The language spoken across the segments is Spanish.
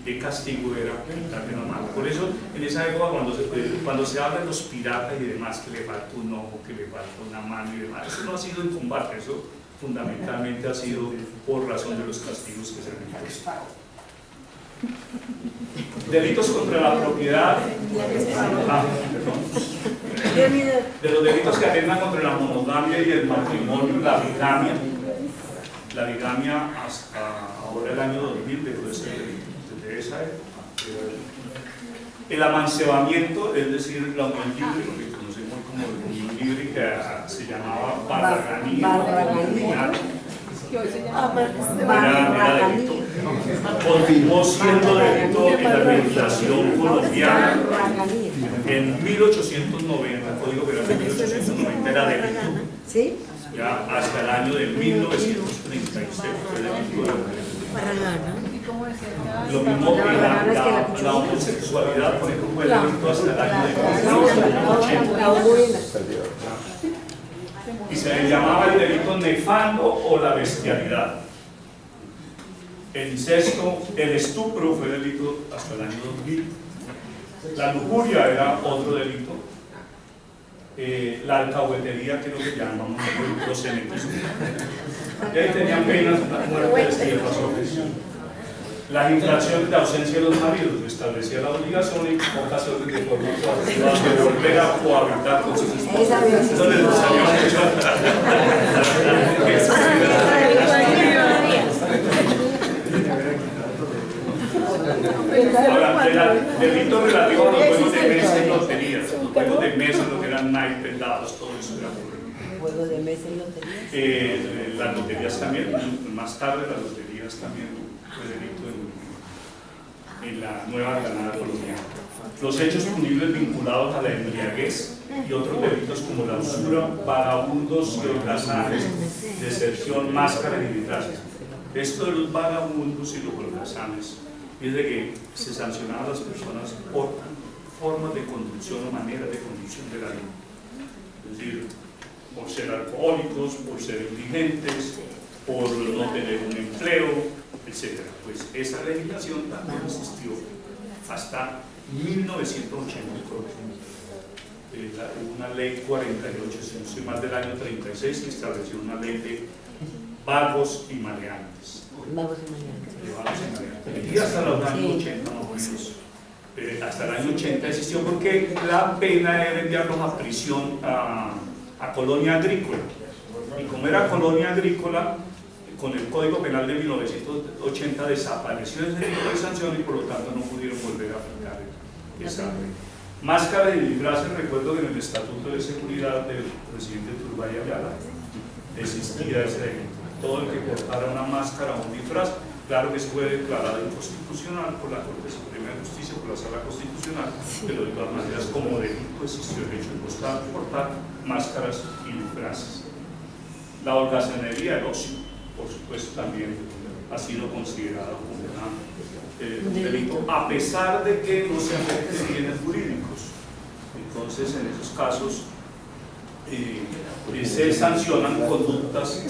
qué castigo era quitarle una mano. Por eso, en esa época, cuando se habla de los piratas y demás, que le falta un ojo, que le falta una mano y demás, eso no ha sido en combate, eso fundamentalmente ha sido por razón de los castigos que se han impuesto. Delitos contra la propiedad. De los delitos que atentan contra la monogamia y el matrimonio, la bigamia. La bigamia hasta ahora el año 2000 dejó de ser delito, desde esa época. El amancebamiento, es decir, la unión libre, lo que conocemos como la unión libre, que se llamaba barraganía. Era delito. Continuó siendo delito en la legislación colombiana. En 1890, el Código Penal de 1890 era delito. ¿Sí? Ya hasta el año de 1936 fue delito. Lo mismo que la homosexualidad, por ejemplo, fue delito hasta el año de 1980. Y se le llamaba el delito nefando o la bestialidad. El incesto, el estupro fue delito hasta el año 2000. La lujuria era otro delito. La alcahuetería, que es lo que llamamos los enemismos. Y ahí tenían penas, muertes y evasión. Las infracciones de ausencia de los maridos establecía la obligación en ocasiones de forma coactiva de volver a cohabitar con sus esposas. Eso les salió mucho. Ahora, delito relativo a los juegos de mesa y loterías. Los juegos de mesa, lo que eran naipes, dados, todo eso era por ¿Juegos de mesa y loterías? las loterías también, más tarde las loterías también fue delito en la nueva Granada colombiana. Los hechos punibles vinculados a la embriaguez y otros delitos como la usura, vagabundos y holgazanes, deserción, máscaras y disfraces. Esto de los vagabundos y los holgazanes es de que se sancionaban a las personas por formas de conducción o maneras de conducción de la vida. Es decir, por ser alcohólicos, por ser indigentes, por no tener un empleo, etc. Pues esa legislación también existió hasta 1984. Hubo una ley 48, si no soy más del año 36, que estableció una ley de vagos y maleantes. Vagos y maleantes. Y hasta los años 80, más o menos. Hasta el año 80 existió porque la pena era enviarlos a prisión, a colonia agrícola. Y como era colonia agrícola, con el Código Penal de 1980 desapareció ese tipo de sanción y por lo tanto no pudieron volver a aplicar esa ley. Máscara y disfraces, recuerdo que en el Estatuto de Seguridad del presidente Turbay Ayala existía ese delito. Todo el que portara una máscara o un disfraz, claro que se fue declarado inconstitucional por la Corte Suprema de Justicia, por la Sala Constitucional, pero de todas maneras como delito existió el hecho de portar máscaras y disfraces. La holgazanería, el ocio, por supuesto, también ha sido considerado como un delito, a pesar de que no se afecten bienes jurídicos. Entonces, en esos casos, se sancionan conductas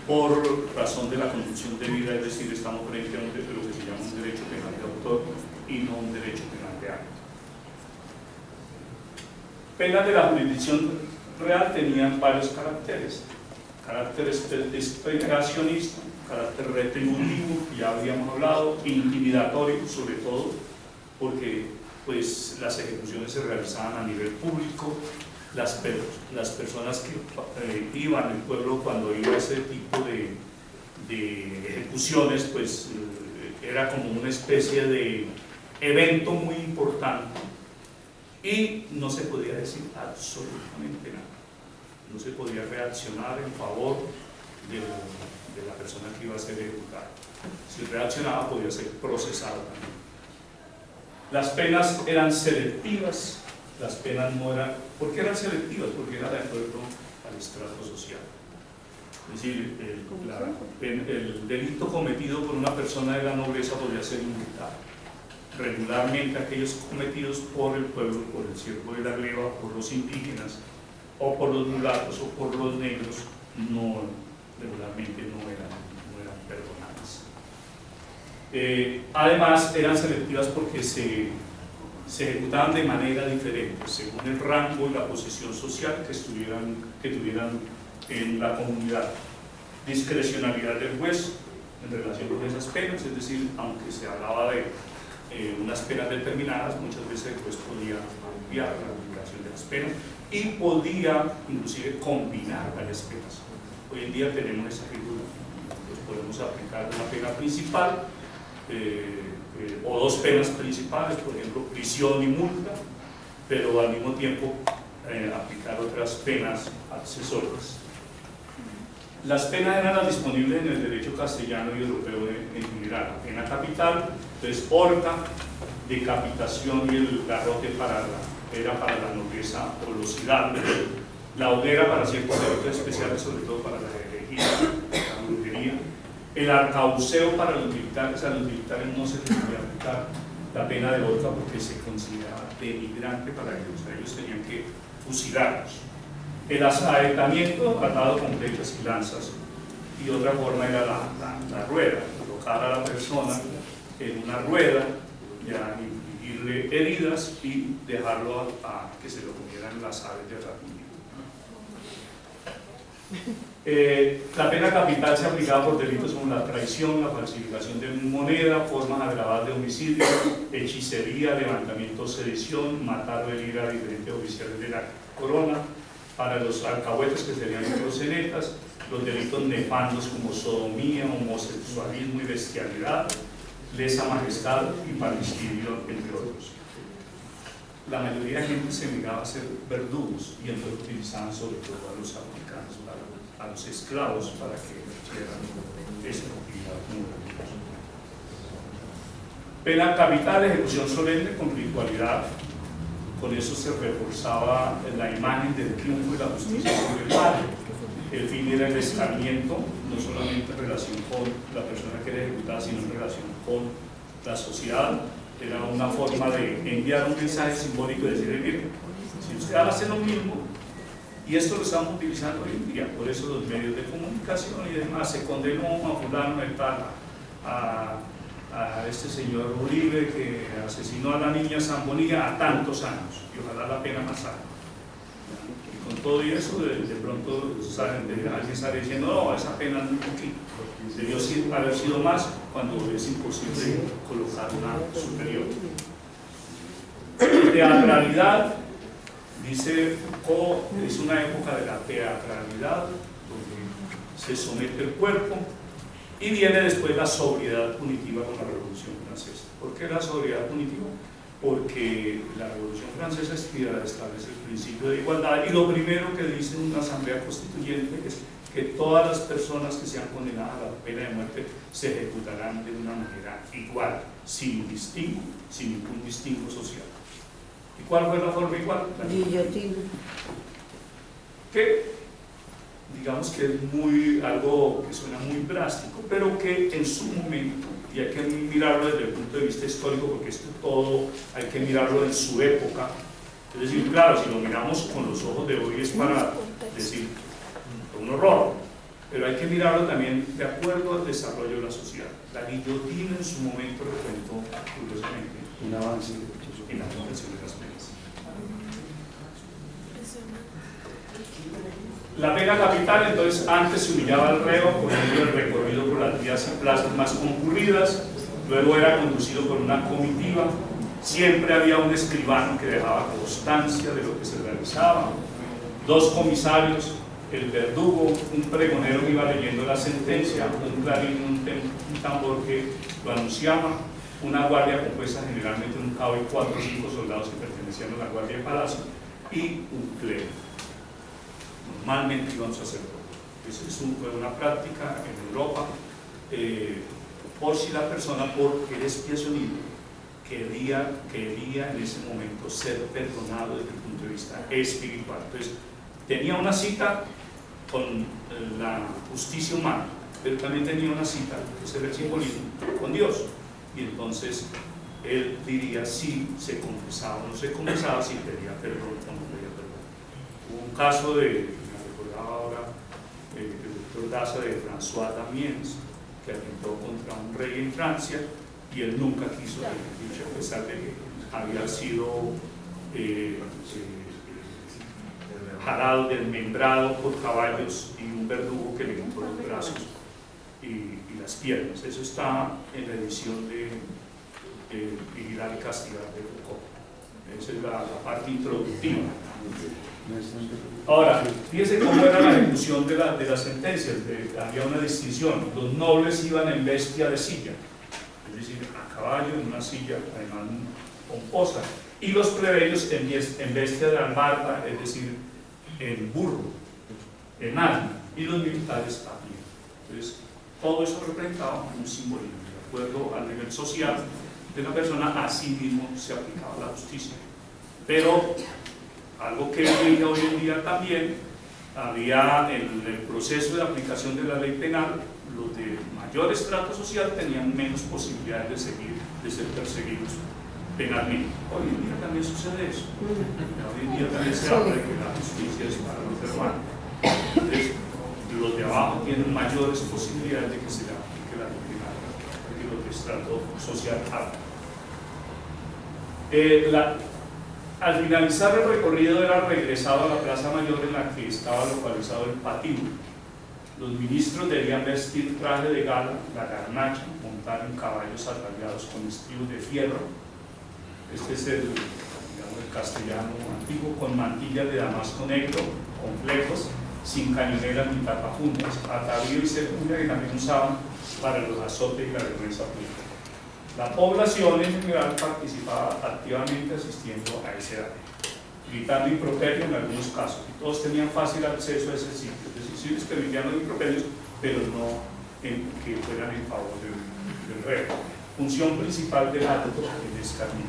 por razón de la conducción de vida, es decir, estamos frente a lo que se llama un derecho penal de autor y no un derecho penal de acto. Penas de la jurisdicción real tenían varios caracteres. Carácter explicacionista, carácter retributivo, que ya habíamos hablado, intimidatorio, sobre todo porque pues, las ejecuciones se realizaban a nivel público, las personas que iban al pueblo cuando iba a ese tipo de ejecuciones, pues era como una especie de evento muy importante y no se podía decir absolutamente nada. No se podía reaccionar en favor de la persona que iba a ser ejecutada. Si reaccionaba podía ser procesado también. Las penas eran selectivas, las penas no eran... ¿Por qué eran selectivas? Porque era de acuerdo al estrato social. Es decir, el delito cometido por una persona de la nobleza podía ser imputado. Regularmente aquellos cometidos por el pueblo, por el siervo de la gleba, por los indígenas, o por los mulatos o por los negros, regularmente no eran perdonadas. Además, eran selectivas porque se ejecutaban de manera diferente, según el rango y la posición social que tuvieran en la comunidad. Discrecionalidad del juez en relación con esas penas, es decir, aunque se hablaba de unas penas determinadas, muchas veces el juez podía ampliar la aplicación de las penas y podía inclusive combinar varias penas. Hoy en día tenemos esa figura, entonces podemos aplicar una pena principal o dos penas principales, por ejemplo prisión y multa, pero al mismo tiempo aplicar otras penas accesorias. Las penas eran las disponibles en el derecho castellano y europeo en general. La pena capital, entonces horca, decapitación y el garrote era para la nobleza o los ciudadanos, la hoguera para ciertos delitos especiales, sobre todo para la herejía, la brujería, el arcabuceo para los militares. A los militares no se les podía aplicar la pena de horca porque se consideraba denigrante para ellos, ellos tenían que fusilarlos. El asaetamiento atado con flechas y lanzas, y otra forma era la rueda, colocar a la persona en una rueda, ya infligirle heridas y dejarlo a que se lo comieran las aves de rapiña. La pena capital se aplicaba por delitos como la traición, la falsificación de moneda, formas agravadas de homicidio, hechicería, levantamiento, sedición, matar o herir a diferentes oficiales de la corona. Para los alcahuetes, que serían los proxenetas, los delitos nefandos como sodomía, homosexualismo y bestialidad, lesa majestad y parricidio, entre otros. La mayoría de gente se negaba a ser verdugos y entonces utilizaban sobre todo a los africanos, a los esclavos, para que hicieran esa actividad. Pena capital, ejecución solemne con ritualidad. Con eso se reforzaba la imagen del triunfo y la justicia sobre el mal. El fin era el escarmiento, no solamente en relación con la persona que era ejecutada, sino en relación con la sociedad. Era una forma de enviar un mensaje simbólico y decirle: mire, si usted hace lo mismo, y esto lo estamos utilizando hoy en día, por eso los medios de comunicación y demás, se condenó a fulano de tal, a este señor Uribe que asesinó a la niña Zambonilla a tantos años, y ojalá la pena más alta. Y con todo eso, de pronto alguien sale diciendo: no, esa pena es muy poquito, debió haber sido más, cuando es imposible colocar una superior. Teatralidad, dice Foucault, es una época de la teatralidad donde se somete el cuerpo. Y viene después la sobriedad punitiva con la Revolución Francesa. ¿Por qué la sobriedad punitiva? Porque la Revolución Francesa establece el principio de igualdad, y lo primero que dice una asamblea constituyente es que todas las personas que sean condenadas a la pena de muerte se ejecutarán de una manera igual, sin ningún distingo social. ¿Y cuál fue la forma igual? Guillotina. Que digamos que es algo que suena muy drástico, pero que en su momento, y hay que mirarlo desde el punto de vista histórico, porque esto todo hay que mirarlo en su época. Es decir, claro, si lo miramos con los ojos de hoy es para decir un horror, pero hay que mirarlo también de acuerdo al desarrollo de la sociedad. La guillotina en su momento representó, curiosamente, un avance en la aplicación de las penas. La pena capital, entonces, antes se humillaba al reo por medio del recorrido por las vías y plazas más concurridas, luego era conducido por una comitiva, siempre había un escribano que dejaba constancia de lo que se realizaba, dos comisarios, el verdugo, un pregonero que iba leyendo la sentencia, un clarín, un tambor que lo anunciaba, una guardia compuesta generalmente de un cabo y 4 o 5 soldados que pertenecían a la guardia de palacio, y un clero. Normalmente iban sacerdotes. Eso fue una práctica en Europa, por si la persona, por el expiacionismo, quería en ese momento ser perdonado desde el punto de vista espiritual. Entonces, tenía una cita con la justicia humana, pero también tenía una cita, que es el simbolismo, con Dios. Y entonces él diría si se confesaba o no se confesaba, si pedía perdón o no pedía perdón. Hubo un caso me recordaba ahora, el doctor Daza, de François Damiens, que atentó contra un rey en Francia, y él nunca quiso dicho, a pesar de que había sido jalado, desmembrado por caballos y un verdugo que le quitó los brazos y las piernas. Eso está en la edición de Vigilar y Castigar de Foucault. Esa es la parte introductiva. Ahora, fíjense cómo era la ejecución de las sentencias. Había una distinción. Los nobles iban en bestia de silla, es decir, a caballo, en una silla además pomposa, y los plebeyos en bestia de albarda, es decir, en burro, en asno, y los militares también. Entonces, todo eso representaba un simbolismo. De acuerdo al nivel social de la persona, así mismo se aplicaba la justicia. Pero algo que rige hoy en día también, había en el proceso de aplicación de la ley penal, los de mayor estrato social tenían menos posibilidades de ser perseguidos penalmente. Hoy en día también sucede eso. Hoy en día también se habla de que la justicia es para los hermanos. Entonces, los de abajo tienen mayores posibilidades de que se le aplique la ley penal que los de estrato social alto. Al finalizar el recorrido era regresado a la Plaza Mayor en la que estaba localizado el patíbulo. Los ministros debían vestir traje de gala, la garnacha, montar en caballos ataviados con estribos de fierro. Este es el castellano antiguo, con mantillas de damasco negro, con flecos, sin cañoneras ni tapafundas, atavío y securia que también usaban para los azotes y la vergüenza pública. La población en general participaba activamente asistiendo a ese acto, gritando improperio en algunos casos, y todos tenían fácil acceso a ese sitio, es decir, sí les permitían los improperios, pero no que fueran en favor del rey. Función principal del acto, el escarnio.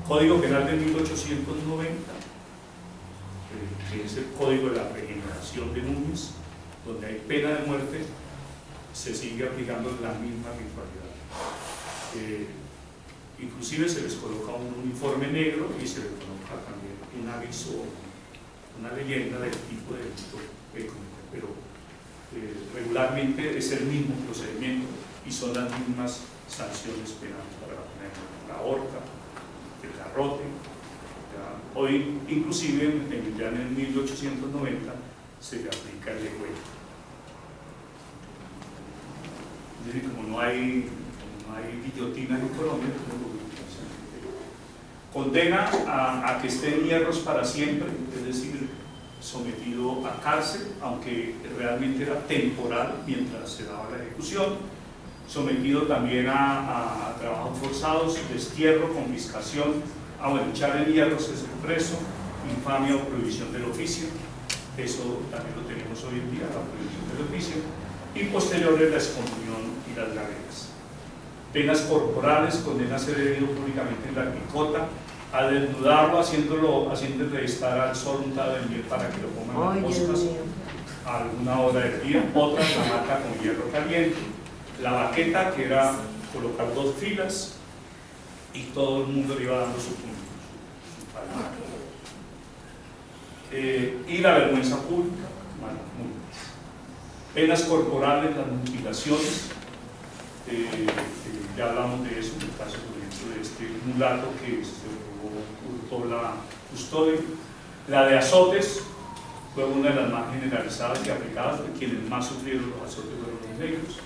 Código Penal de 1890, que es el código de la regeneración de Núñez, donde hay pena de muerte, se sigue aplicando la misma ritualidad. Inclusive se les coloca un uniforme negro y se les coloca también un aviso, una leyenda del tipo de delito que cometen, pero regularmente es el mismo procedimiento y son las mismas sanciones penales para la horca, el garrote. Hoy, inclusive, ya en el 1890 se le aplica el degüello. Es decir, como no hay guillotina en Colombia, condena a que esté en hierros para siempre, es decir, sometido a cárcel, aunque realmente era temporal mientras se daba la ejecución, sometido también a trabajos forzados, destierro, confiscación, echar en hierros es el preso, infamia o prohibición del oficio, eso también lo tenemos hoy en día, la prohibición del oficio, y posterior la excomunión y las galeras. Penas corporales, condena a ser herido públicamente en la picota, a desnudarlo, haciéndole estar al sol untado en miel para que lo coman las moscas a alguna hora del día. Otra, la mata con hierro caliente. La baqueta, que era colocar 2 filas y todo el mundo le iba dando su palma. Y la vergüenza pública, multas. Penas corporales, las mutilaciones. Ya hablamos de eso en el caso, por ejemplo, de este mulato que se hurtó la custodia. La de azotes fue una de las más generalizadas y aplicadas, porque quienes más sufrieron los azotes fueron los negros,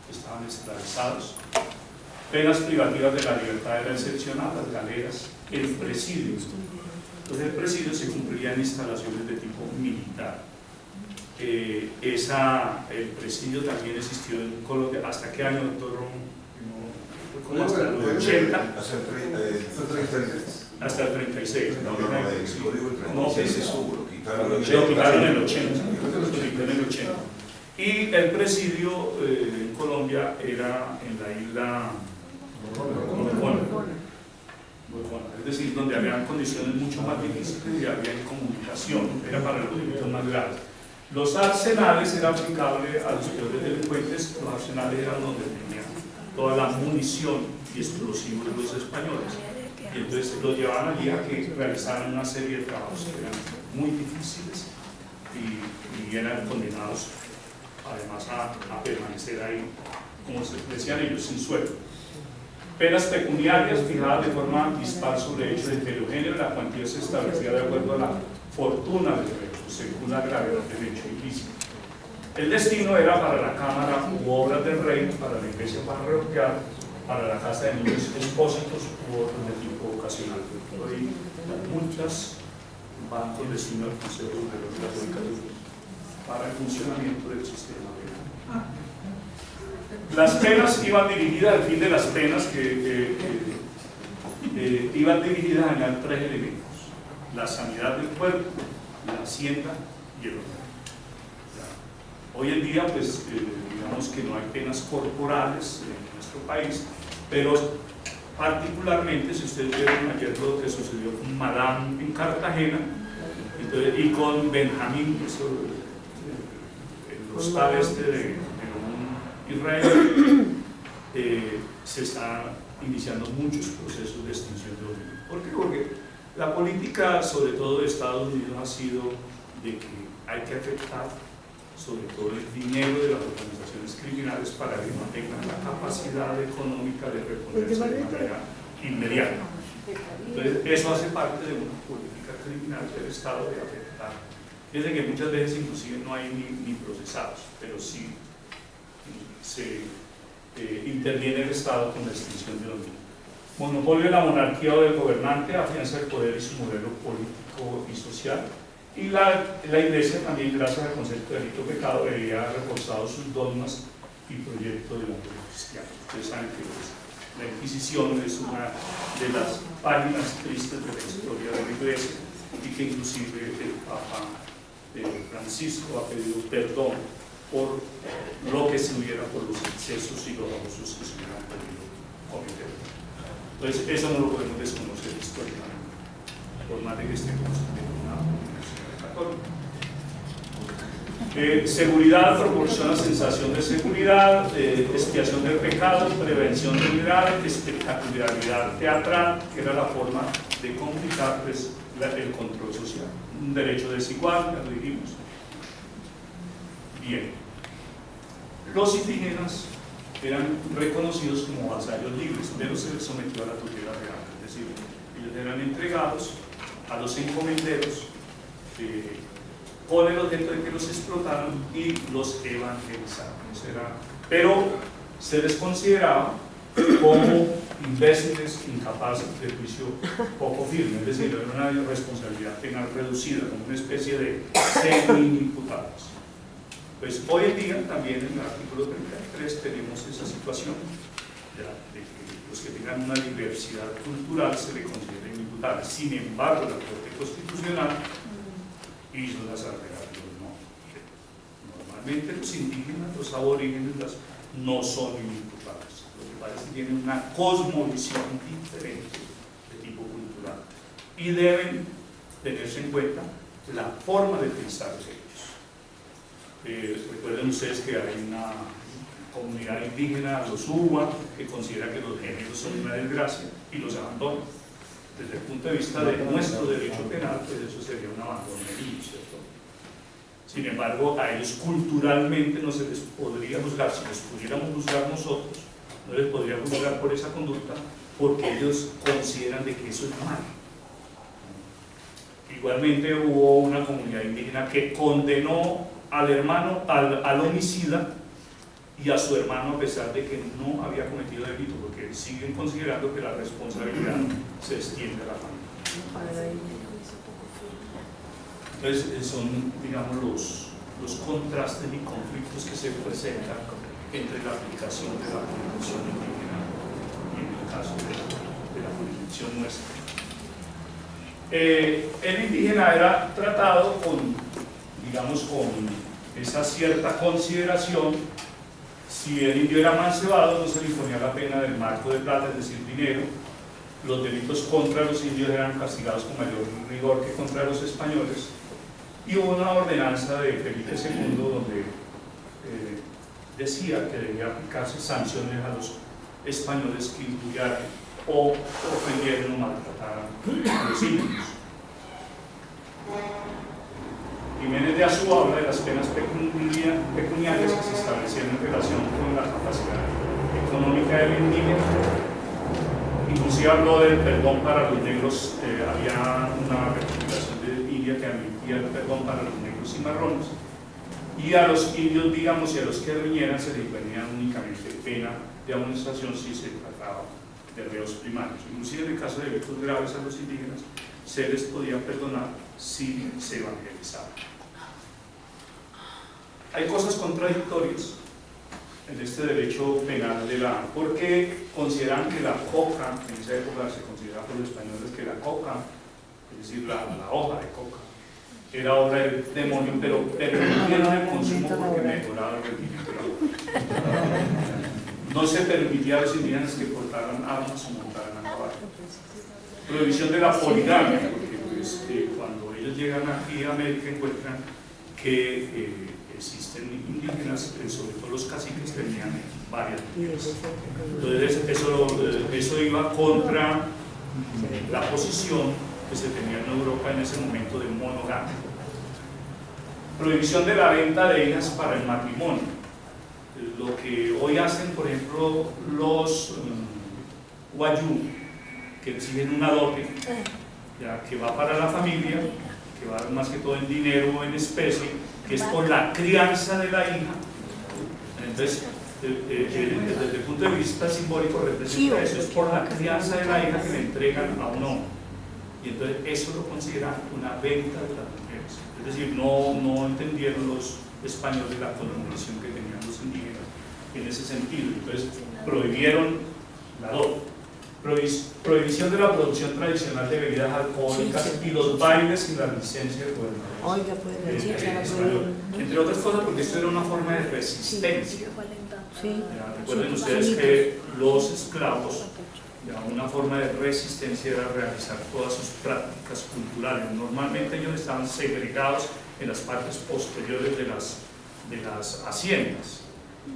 que estaban esclavizados. Penas privativas de la libertad era excepcional, las galeras, el presidio. Entonces el presidio se cumplía en instalaciones de tipo militar. El presidio también existió en Colombia. ¿Hasta qué año, doctor? Como hasta el 80. Hasta el 36. No, lo quitaron en el 80. Y el presidio en Colombia era en la isla Borbón, es decir, donde habían condiciones mucho más difíciles y había incomunicación, era para los delitos más graves. Los arsenales eran aplicables a los peores delincuentes. Los arsenales eran donde tenían toda la munición y explosivos de los españoles, y entonces los llevaban allí a que realizaran una serie de trabajos que eran muy difíciles y eran condenados además a permanecer ahí como se decían ellos, sin sueldo. Penas pecuniarias fijadas de forma dispar sobre hechos heterogéneos, la cuantía se establecía de acuerdo a la fortuna del reo, según la gravedad del hecho ilícito. El destino era para la cámara u obras del rey, para la iglesia parroquial, para la casa de niños expósitos u otros de tipo ocasional. Hoy las multas van con destino al Consejo Superior de la Judicatura para el funcionamiento del sistema penal. Las penas iban dirigidas, al fin de las penas iban dirigidas a dañar tres elementos: la sanidad del cuerpo, la hacienda y el orden. Hoy en día, pues, digamos que no hay penas corporales en nuestro país, pero particularmente, si ustedes vieron ayer lo que sucedió con Madame en Cartagena, entonces, y con Benjamín, eso, el hostal este de Israel, se están iniciando muchos procesos de extinción de dominio. ¿Por qué? Porque la política, sobre todo de Estados Unidos, ha sido de que hay que afectar sobre todo el dinero de las organizaciones criminales para que no tengan la capacidad económica de reponerse de manera inmediata. Entonces, eso hace parte de una política criminal del Estado de afectar. Fíjense que muchas veces inclusive no hay ni procesados, pero sí se interviene el Estado con la extinción de dominio. Monopolio de la monarquía o del gobernante, afianza el poder y su modelo político y social. Y la Iglesia también, gracias al concepto de delito pecado, había reforzado sus dogmas y proyectos de la fe cristiana. Ustedes saben que la Inquisición es una de las páginas tristes de la historia de la Iglesia y que inclusive el Papa Francisco ha pedido perdón por lo que se hubiera, por los excesos y los abusos que se hubieran podido cometer. Entonces, eso no lo podemos desconocer históricamente, por más de que estemos en una universidad católica. Seguridad proporciona sensación de seguridad, expiación del pecado, prevención general, espectacularidad teatral, que era la forma de comunicar pues, el control social. Un derecho desigual, ya lo dijimos. Bien. Los indígenas eran reconocidos como vasallos libres, pero se les sometió a la tutela real, es decir, ellos eran entregados a los encomenderos con el objeto de que los explotaran y los evangelizaran. Pero se les consideraba como imbéciles, incapaces de juicio poco firme, es decir, era una responsabilidad penal reducida, como una especie de semi-imputados. Pues hoy en día también en el artículo 33 tenemos esa situación de que los que tengan una diversidad cultural se le consideren imputables. Sin embargo, la Corte Constitucional hizo las alteraciones. No. Normalmente los indígenas, los aborígenes no son imputables. Lo que pasa es que tienen una cosmovisión diferente de tipo cultural y deben tenerse en cuenta la forma de pensar de ellos. Recuerden ustedes que hay una comunidad indígena, los Uwa, que considera que los géneros son una desgracia y los abandona. Desde el punto de vista de nuestro derecho penal, pues eso sería un abandono de niños, ¿cierto? Sin embargo, a ellos culturalmente no se les podría juzgar. Si les pudiéramos juzgar nosotros, no les podríamos juzgar por esa conducta, porque ellos consideran de que eso es malo. Igualmente hubo una comunidad indígena que condenó al hermano, al homicida y a su hermano a pesar de que no había cometido delito, porque siguen considerando que la responsabilidad se extiende a la familia. Entonces son, digamos, los contrastes y conflictos que se presentan entre la aplicación de la jurisdicción indígena y en el caso de la jurisdicción nuestra. El indígena era tratado con, digamos, con esa cierta consideración. Si el indio era mancebado, no se le imponía la pena del marco de plata, es decir, dinero. Los delitos contra los indios eran castigados con mayor rigor que contra los españoles. Y hubo una ordenanza de Felipe II donde decía que debía aplicarse sanciones a los españoles que injuriaran o ofendieran o maltrataran a los indios. Jiménez de Azúa habla de las penas pecuniarias que se establecían en relación con la capacidad económica del indígena. Inclusive habló del perdón para los negros, había una recomendación de India que admitía el perdón para los negros y marrones, y a los indios, digamos, y a los que riñeran se les imponía únicamente pena de amonestación si se trataba de reos primarios. Inclusive en el caso de delitos graves a los indígenas se les podía perdonar si se evangelizaban. Hay cosas contradictorias en este derecho penal de la, porque consideran que la coca, en esa época se consideraba por los españoles que la coca, es decir, la hoja de coca, era obra del demonio, pero permitieron el consumo porque mejoraba el rendimiento de la hoja. No se permitía a los indígenas que portaran armas o montaran a caballo. Prohibición de la poligamia, porque pues, cuando ellos llegan aquí a América encuentran que existen indígenas, sobre todo los caciques tenían varias mujeres. Entonces eso iba contra la posición que se tenía en Europa en ese momento de monogamia. Prohibición de la venta de hijas para el matrimonio. Lo que hoy hacen, por ejemplo, los wayuu, que exigen una dote, ya que va para la familia, que va más que todo en dinero o en especie, que es por la crianza de la hija. Entonces, desde el punto de vista simbólico representa eso, es por la crianza de la hija que le entregan a un hombre. Y entonces eso lo consideran una venta de las mujeres. Es decir, no entendieron los españoles la colonización que tenían los indígenas en ese sentido. Entonces prohibieron la dote. Prohibición de la producción tradicional de bebidas alcohólicas y los bailes sin la licencia del gobernador. Entre otras cosas porque esto era una forma de resistencia. Recuerden ustedes que los esclavos, una forma de resistencia era realizar todas sus prácticas culturales. Normalmente ellos estaban segregados en las partes posteriores de las haciendas,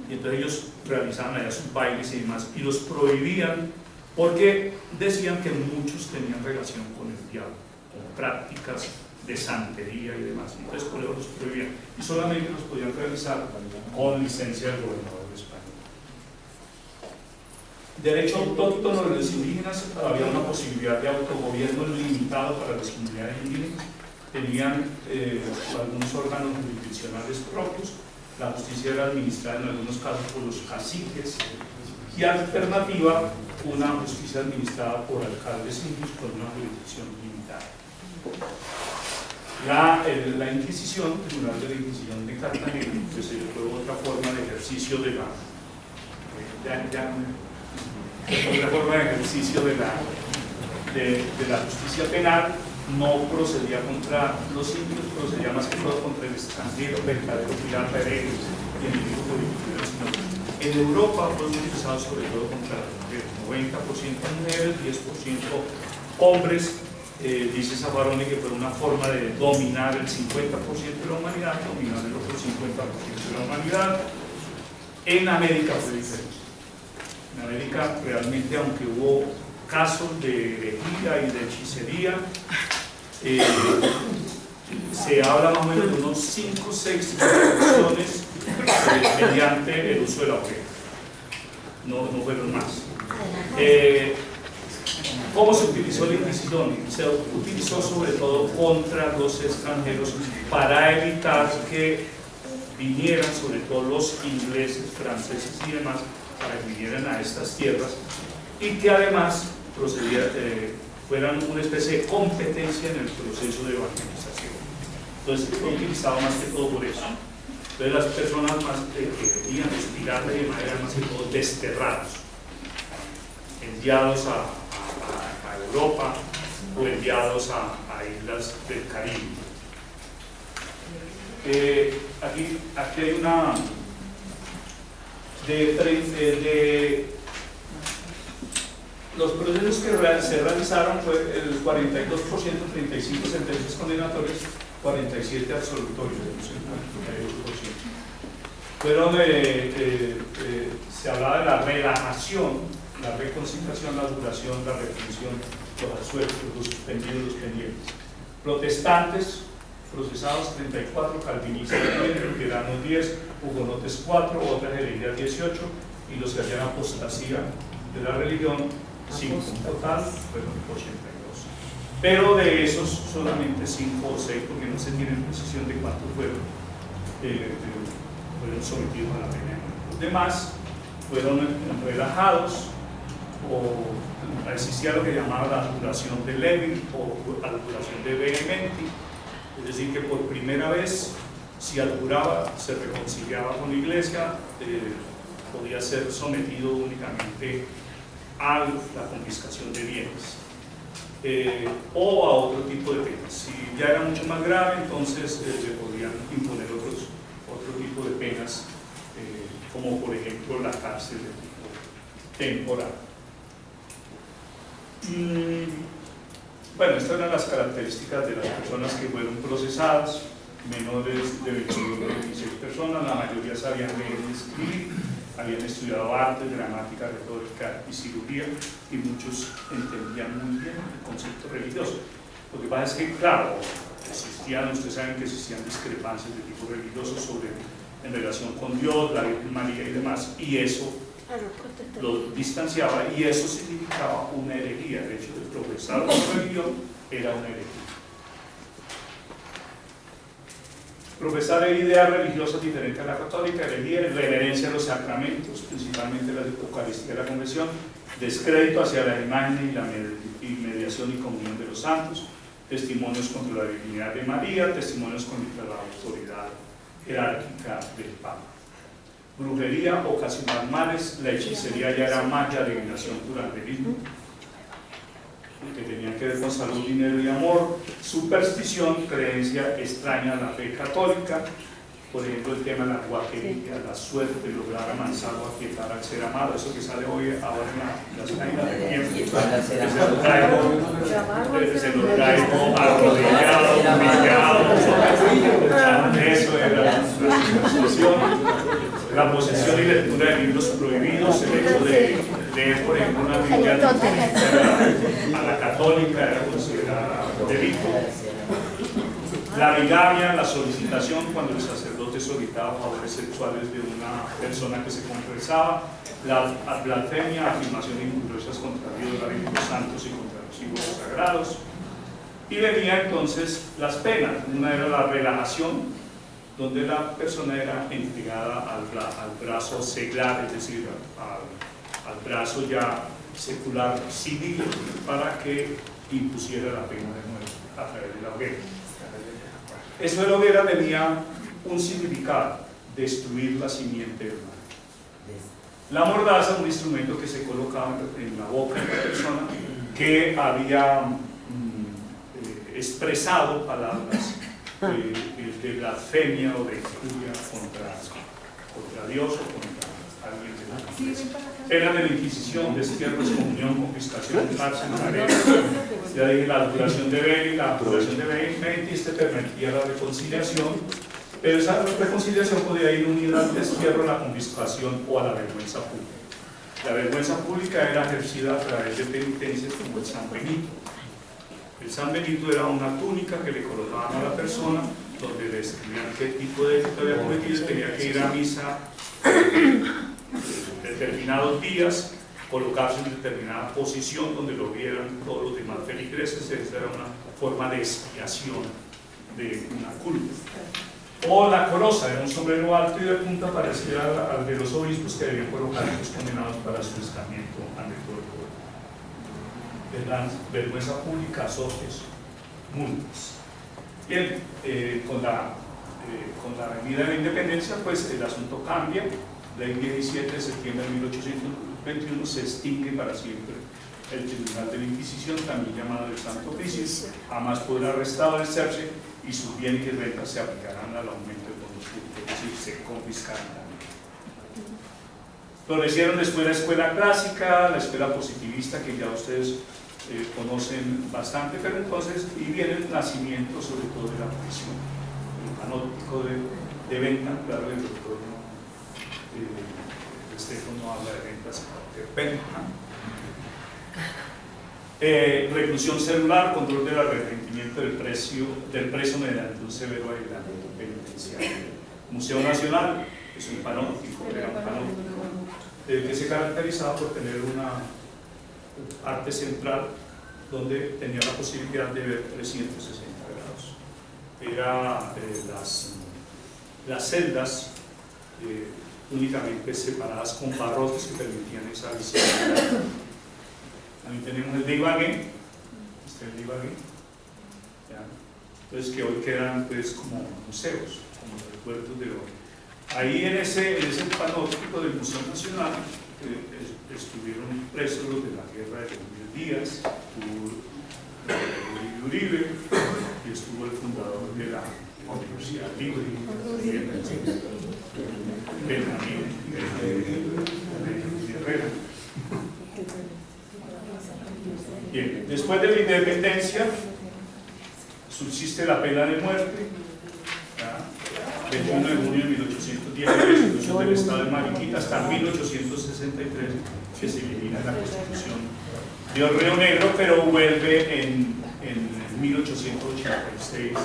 y entonces ellos realizaban allá sus bailes y demás, y los prohibían porque decían que muchos tenían relación con el diablo, con prácticas de santería y demás. Entonces por eso los prohibían, y solamente los podían realizar con licencia del gobernador de España. Derecho autóctono de los indígenas. Había una posibilidad de autogobierno limitado para las comunidades indígenas. Tenían algunos órganos jurisdiccionales propios. La justicia era administrada en algunos casos por los caciques, y alternativa, una justicia administrada por alcaldes indios con una jurisdicción limitada. La Inquisición, el Tribunal de la Inquisición de Cartagena, pues fue otra forma de ejercicio de la justicia penal. No procedía contra los indios, procedía más que todo contra el extranjero, verdadero pirata, hereje y enemigo político. En Europa fue utilizado sobre todo contra las mujeres, 90% mujeres, 10% hombres. Dice Zaffaroni que fue una forma de dominar el 50% de la humanidad, dominar el otro 50% de la humanidad. En América fue diferente. En América realmente, aunque hubo casos de herejía y de hechicería, se habla más o menos de unos 5 o 6 ejecuciones mediante el uso de la hoguera. No fueron más. ¿Cómo se utilizó la Inquisición? Se utilizó sobre todo contra los extranjeros para evitar que vinieran, sobre todo los ingleses, franceses y demás, para que vinieran a estas tierras, y que además fueran una especie de competencia en el proceso de evangelización. Entonces fue utilizado más que todo por eso. Entonces las personas más que querían respirar de manera más que todo desterrados, enviados a Europa o enviados a islas del Caribe. Aquí hay una los procesos que se realizaron fue el 42%, 35 sentencias condenatorias, 47 absolutorios, fueron se hablaba de la relajación, la reconciliación, la duración, la retención, los absueltos, los suspendidos, los pendientes. Protestantes, procesados 34, calvinistas 10, luteranos 10, hugonotes 4, otras herejías 18, y los que hacían apostasía de la religión 5. En total fueron 82. Pero de esos solamente 5 o 6, porque no se tiene precisión de cuántos fueron sometidos a la pena. Los demás fueron relajados, o existía lo que llamaba la adulación de Levin o adulación de Vehementi, es decir, que por primera vez, si adjuraba, se reconciliaba con la iglesia, podía ser sometido únicamente a la confiscación de bienes o a otro tipo de penas. Si ya era mucho más grave, entonces le podían imponer otro tipo de penas, como por ejemplo la cárcel de tipo temporal. Bueno, estas eran las características de las personas que fueron procesadas, menores de 21 a 26 personas, la mayoría sabían leer y escribir, habían estudiado artes, gramática, retórica y cirugía, y muchos entendían muy bien el concepto religioso. Lo que pasa es que, claro, ustedes saben que existían discrepancias de tipo religioso en relación con Dios, la Virgen María y demás, y eso lo distanciaba, y eso significaba una herejía. El hecho de profesar una religión era una herejía. Profesar ideas religiosas diferentes a la católica, herejía, reverencia a los sacramentos, principalmente la Eucaristía de la Confesión, descrédito hacia la imagen y la mediación y comunión de los santos, testimonios contra la divinidad de María, testimonios contra la autoridad jerárquica del Papa. Brujería, ocasionar males, la hechicería ya era magia, adivinación, curanderismo, que tenían que ver con salud, dinero y amor, superstición, creencia extraña a la fe católica, por ejemplo el tema de la guaquería, la suerte, lograr amansar o aquietar al ser amado, eso que sale hoy ahora en las caídas de tiempo, se lo traigo arrodillado, humillado, eso era la superstición. La posesión y lectura de libros prohibidos, el hecho de leer, por ejemplo, una Biblia a la católica era considerada delito. La bigamia, la solicitación, cuando el sacerdote solicitaba favores sexuales de una persona que se confesaba. La blasfemia, afirmaciones injuriosas contra Dios, la Virgen, los santos y contra los símbolos sagrados. Y venía entonces las penas. Una era la relajación, donde la persona era entregada al brazo seglar, es decir, al brazo ya secular civil, para que impusiera la pena de muerte a través de la hoguera. Eso de la hoguera tenía un significado: destruir la simiente del mal. La mordaza, un instrumento que se colocaba en la boca de la persona que había expresado palabras de blasfemia o de injuria contra Dios o contra alguien de la iglesia. Pena de la Inquisición, destierros, comunión, confiscación, cárcel, arresto. Ya dije la duración de Beni, la duración de Beni, permitía la reconciliación, pero esa reconciliación podía ir unida al destierro, a la confiscación o a la vergüenza pública. La vergüenza pública era ejercida a través de penitencias como el San Benito. El San Benito era una túnica que le colocaban a la persona, donde le escribían qué tipo de delito había cometido, tenía que ir a misa determinados días, colocarse en determinada posición donde lo vieran todos los demás feligreses. Esa era una forma de expiación de una culpa. O la coroza, era un sombrero alto y de punta parecida al de los obispos que debían colocar a los condenados para su escarmiento ante todo el pueblo. Vergüenza pública, azotes, multas. Bien, con la venida de la independencia, pues el asunto cambia. Ley 17 de septiembre de 1821 se extingue para siempre el Tribunal de la Inquisición, también llamado el Santo Oficio. Jamás podrá restablecerse y sus bienes y rentas se aplicarán al aumento de fondos públicos, es decir, se confiscarán también. Florecieron después la escuela clásica, la escuela positivista, que ya ustedes conocen bastante, pero entonces, y viene el nacimiento sobre todo de la prisión. El panóptico de Venta, claro, el doctor Estefano no habla de ventas, sino de Venta. Reclusión celular, control del arrepentimiento del preso mediante un severo aislamiento penitenciario. Museo Nacional es un panóptico, era un panóptico que se caracterizaba por tener una arte central donde tenía la posibilidad de ver 360 grados. Era las celdas únicamente separadas con barrotes que permitían esa visibilidad. También tenemos el de Ibagué, este es el de Ibagué, ¿ya? Entonces que hoy quedan pues como museos, como recuerdos de hoy. Ahí en ese panóptico del Museo Nacional estuvieron presos los de la guerra de los 10 días, estuvo Uribe y estuvo el fundador de la Universidad Libre, Benjamín Herrera. Bien, después de la independencia subsiste la pena de muerte. 21 de junio de 1810, la Constitución del Estado de Mariquita, hasta 1863, que se elimina la Constitución de Río Negro, pero vuelve en 1886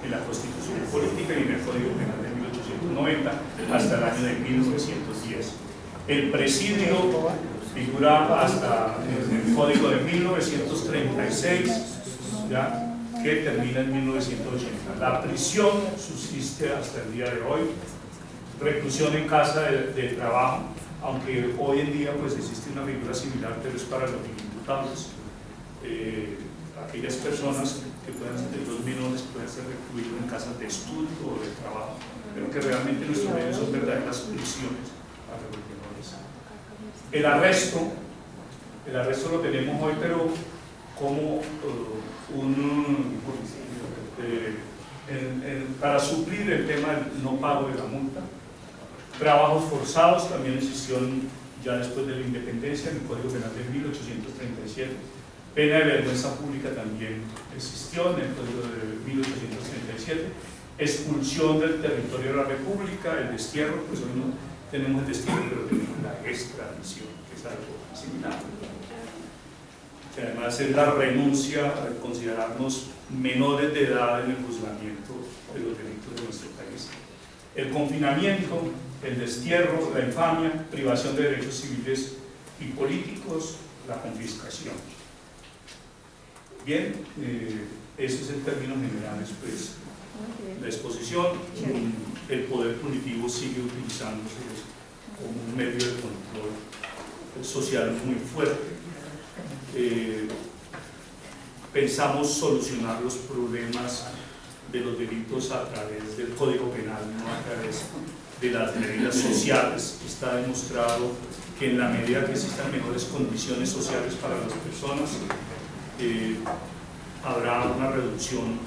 en la Constitución Política y en el Código Penal de 1890 hasta el año de 1910. El presidio figura hasta el Código de 1936, ¿ya?, que termina en 1980. La prisión subsiste hasta el día de hoy. Reclusión en casa de trabajo, aunque hoy en día pues existe una figura similar, pero es para los inimputables. Aquellas personas que pueden ser, los menores pueden ser recluidos en casas de estudio o de trabajo, pero que realmente en nuestros medios son verdaderas prisiones para los menores. El arresto lo tenemos hoy, pero como para suplir el tema del no pago de la multa. Trabajos forzados también existió ya después de la independencia en el Código Penal de 1837. Pena de vergüenza pública también existió en el Código de 1837. Expulsión del territorio de la República, el destierro, pues hoy no tenemos el destierro, pero tenemos la extradición, que es algo similar. Que además es la renuncia a considerarnos menores de edad en el juzgamiento de los delitos de nuestro país. El confinamiento, el destierro, la infamia, privación de derechos civiles y políticos, la confiscación. Bien, eso es en términos generales, pues, la exposición. El poder punitivo sigue utilizándose como un medio de control social muy fuerte. Pensamos solucionar los problemas de los delitos a través del Código Penal, no a través de las medidas sociales. Está demostrado que en la medida que existan mejores condiciones sociales para las personas, habrá una reducción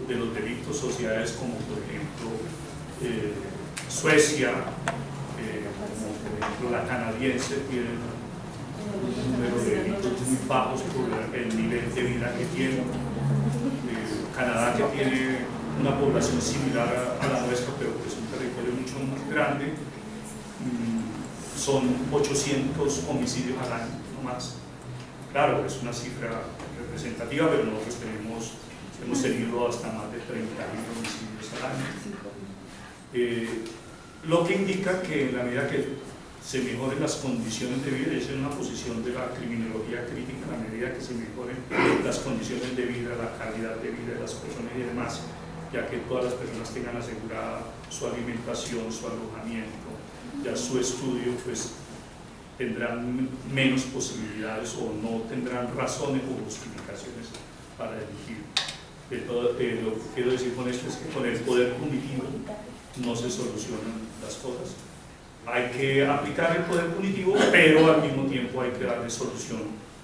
de los delitos. Sociedades como por ejemplo Suecia, como por ejemplo la canadiense, tienen un número de delitos muy bajos por el nivel de vida que tiene. Canadá, que tiene una población similar a la nuestra, pero que es un territorio mucho más grande, son 800 homicidios al año, no más. Claro, es una cifra representativa, pero nosotros hemos tenido hasta más de 30.000 homicidios al año. Lo que indica que en la medida que se mejoren las condiciones de vida, esa es una posición de la criminología crítica, en la medida que se mejoren las condiciones de vida, la calidad de vida de las personas y demás, ya que todas las personas tengan asegurada su alimentación, su alojamiento, ya su estudio, pues tendrán menos posibilidades o no tendrán razones o justificaciones para elegir. Lo que quiero decir con esto es que con el poder punitivo no se solucionan las cosas. Hay que aplicar el poder punitivo, pero al mismo tiempo hay que darle solución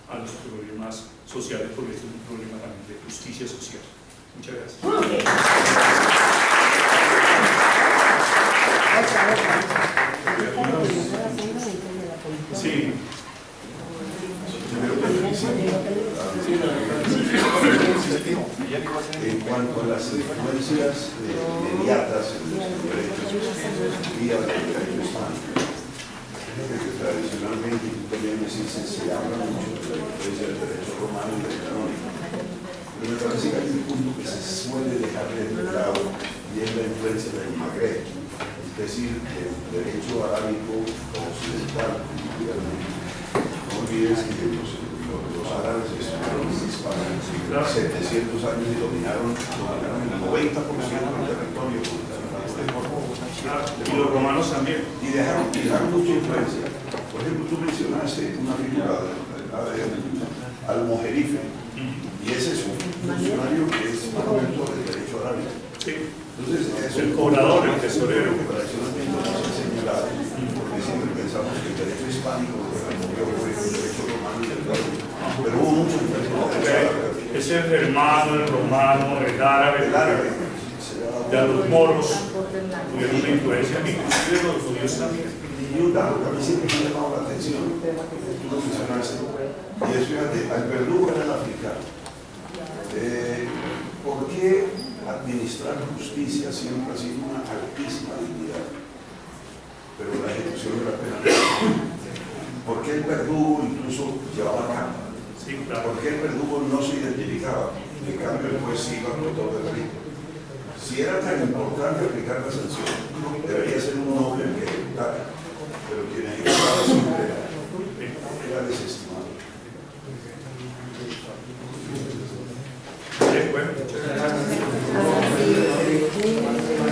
a los problemas sociales, porque esto es un problema también de justicia social. Muchas gracias. Sí. En cuanto a las influencias inmediatas en nuestros derechos vía la tradicionalmente, y tú también me dices, se habla mucho de la influencia del derecho romano y del canónico. Pero me parece que hay un punto que se suele dejar de lado y es la influencia del Magreb, es decir, el derecho arábico occidental. No olvides que los árabes estuvieron en España 700 años y dominaron el 90% del territorio. Y los romanos también. Y dejaron mucha influencia. Por ejemplo, tú mencionaste una figura de Almojerife, y ese es un funcionario que es manuento del derecho arábigo. Sí. Entonces, es El cobrador, el tesorero. que tradicionalmente no se ha señalado, porque siempre pensamos que el derecho hispánico lo que removió fue el derecho romano y el árabe. Pero hubo mucho influencia del derecho árabe. Es el germano, el romano, el árabe. El árabe. Ya los moros tuvieron una influencia, inclusive los judíos también. Y un dato que a mí siempre me ha llamado la atención, tú lo mencionaste, y es, fíjate, al verdugo era el africano. ¿Por qué administrar justicia siempre ha sido una altísima dignidad? Pero la ejecución de la pena no. ¿Por qué el verdugo incluso llevaba capa? Sí, claro. ¿Por qué el verdugo no se identificaba? En cambio, el juez sí iba por todo el rito. Si era tan importante aplicar la sanción, debería ser un hombre que ejecutara.